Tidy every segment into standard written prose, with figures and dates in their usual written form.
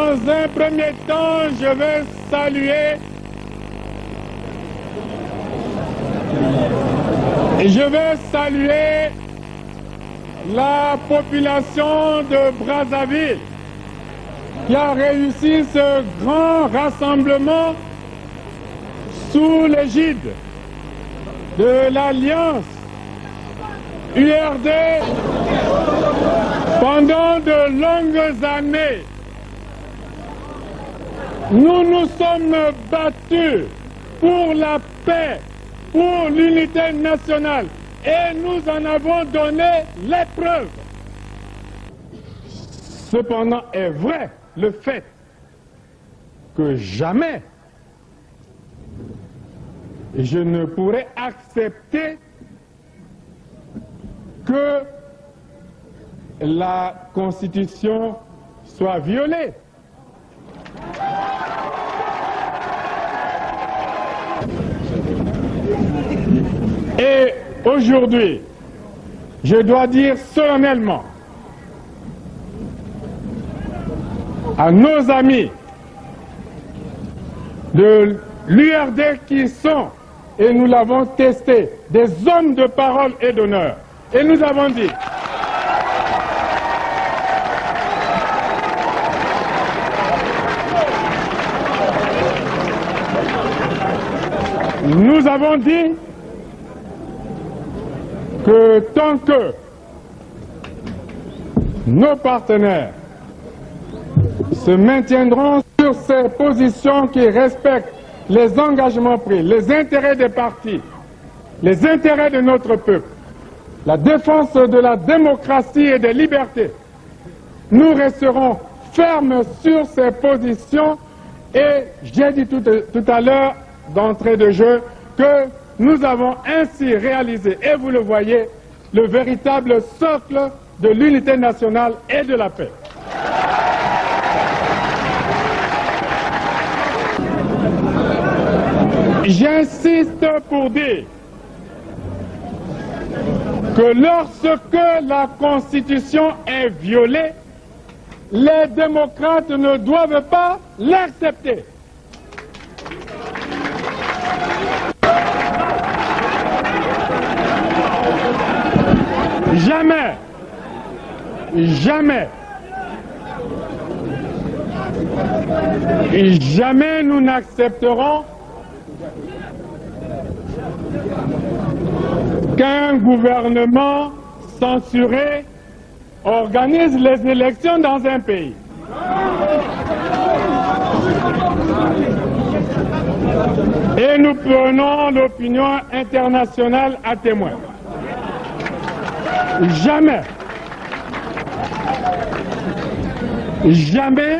Dans un premier temps, je veux saluer la population de Brazzaville qui a réussi ce grand rassemblement sous l'égide de l'Alliance URD. Pendant de longues années, nous nous sommes battus pour la paix, pour l'unité nationale, et nous en avons donné les preuves. Cependant est vrai le fait que jamais je ne pourrai accepter que la Constitution soit violée. Et aujourd'hui, je dois dire solennellement à nos amis de l'URD qui sont, et nous l'avons testé, des hommes de parole et d'honneur. Et nous avons dit, que tant que nos partenaires se maintiendront sur ces positions qui respectent les engagements pris, les intérêts des partis, les intérêts de notre peuple, la défense de la démocratie et des libertés, nous resterons fermes sur ces positions. Et j'ai dit tout à l'heure, d'entrée de jeu, que nous avons ainsi réalisé, et vous le voyez, le véritable socle de l'unité nationale et de la paix. J'insiste pour dire que lorsque la Constitution est violée, les démocrates ne doivent pas l'accepter. Jamais, jamais, jamais nous n'accepterons qu'un gouvernement censuré organise les élections dans un pays. Et nous prenons l'opinion internationale à témoin. Jamais, jamais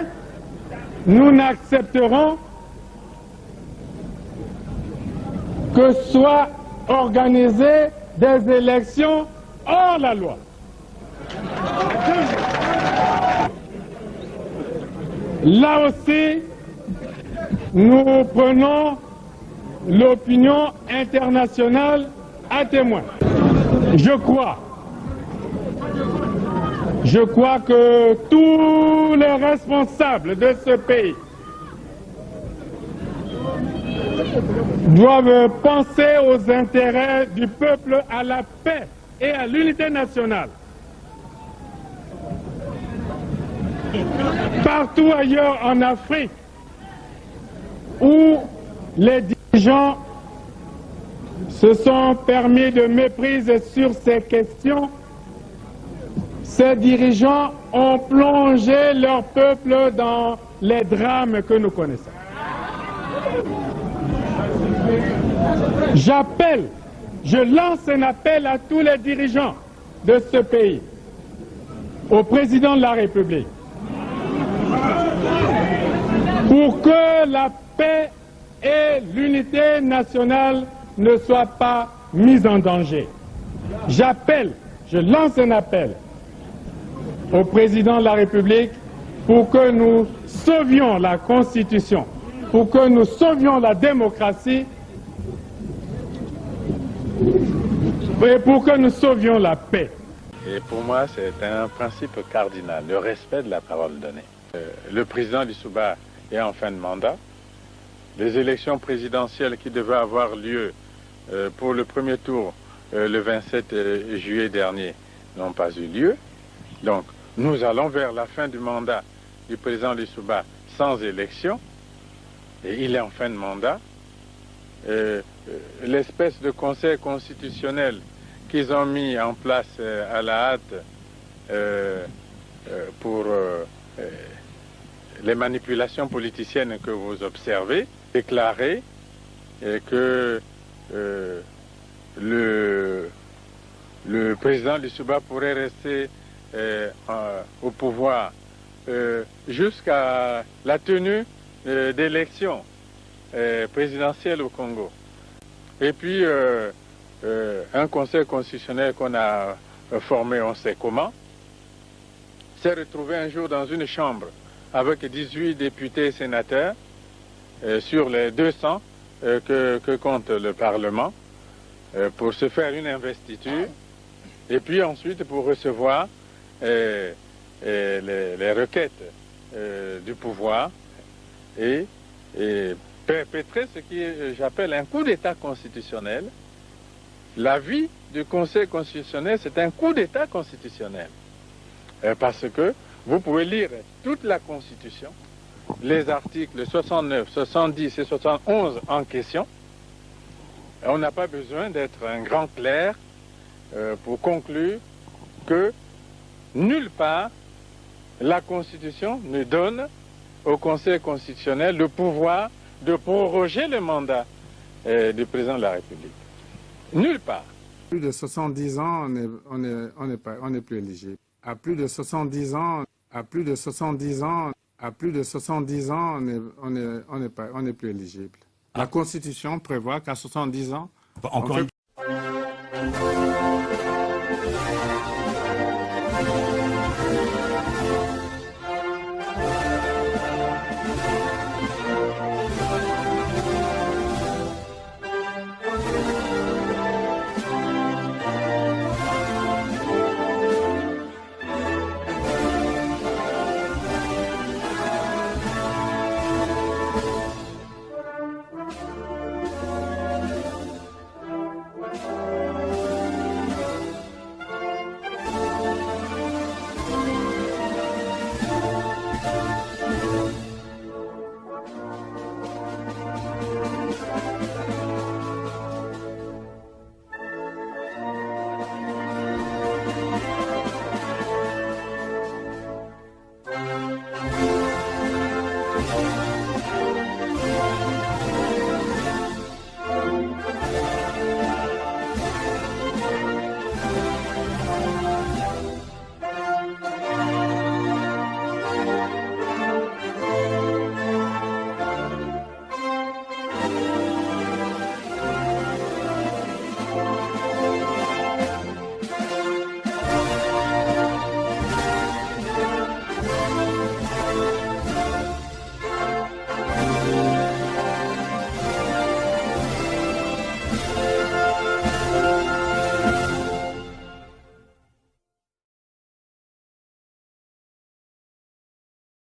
nous n'accepterons que soient organisées des élections hors la loi. Là aussi, nous prenons l'opinion internationale à témoin. Je crois que tous les responsables de ce pays doivent penser aux intérêts du peuple, à la paix et à l'unité nationale. Partout ailleurs en Afrique où les dirigeants se sont permis de méprise sur ces questions, ces dirigeants ont plongé leur peuple dans les drames que nous connaissons. Je lance un appel à tous les dirigeants de ce pays, au président de la République, pour que la paix et l'unité nationale ne soient pas mises en danger. Je lance un appel au président de la République pour que nous sauvions la Constitution, pour que nous sauvions la démocratie et pour que nous sauvions la paix. Et pour moi, c'est un principe cardinal, le respect de la parole donnée. Le président Lissouba est en fin de mandat. Les élections présidentielles qui devaient avoir lieu pour le premier tour le 27 juillet dernier n'ont pas eu lieu. Donc, nous allons vers la fin du mandat du président Lissouba sans élection. Et il est en fin de mandat. L'espèce de conseil constitutionnel qu'ils ont mis en place à la hâte pour les manipulations politiciennes que vous observez, déclaré que le président Lissouba pourrait rester au pouvoir jusqu'à la tenue d'élections présidentielles au Congo. Et puis un conseil constitutionnel qu'on a formé on sait comment s'est retrouvé un jour dans une chambre avec 18 députés et sénateurs sur les 200 que compte le Parlement pour se faire une investiture et puis ensuite pour recevoir les requêtes du pouvoir et perpétrer ce que j'appelle un coup d'État constitutionnel. L'avis du Conseil constitutionnel, c'est un coup d'État constitutionnel. Parce que vous pouvez lire toute la Constitution, les articles 69, 70 et 71 en question. On n'a pas besoin d'être un grand clerc pour conclure que nulle part la Constitution ne donne au Conseil constitutionnel le pouvoir de proroger le mandat du président de la République. Nulle part. À plus de 70 ans, on n'est plus éligible. À plus de 70 ans, on n'est plus éligible. La Constitution prévoit qu'à 70 ans, encore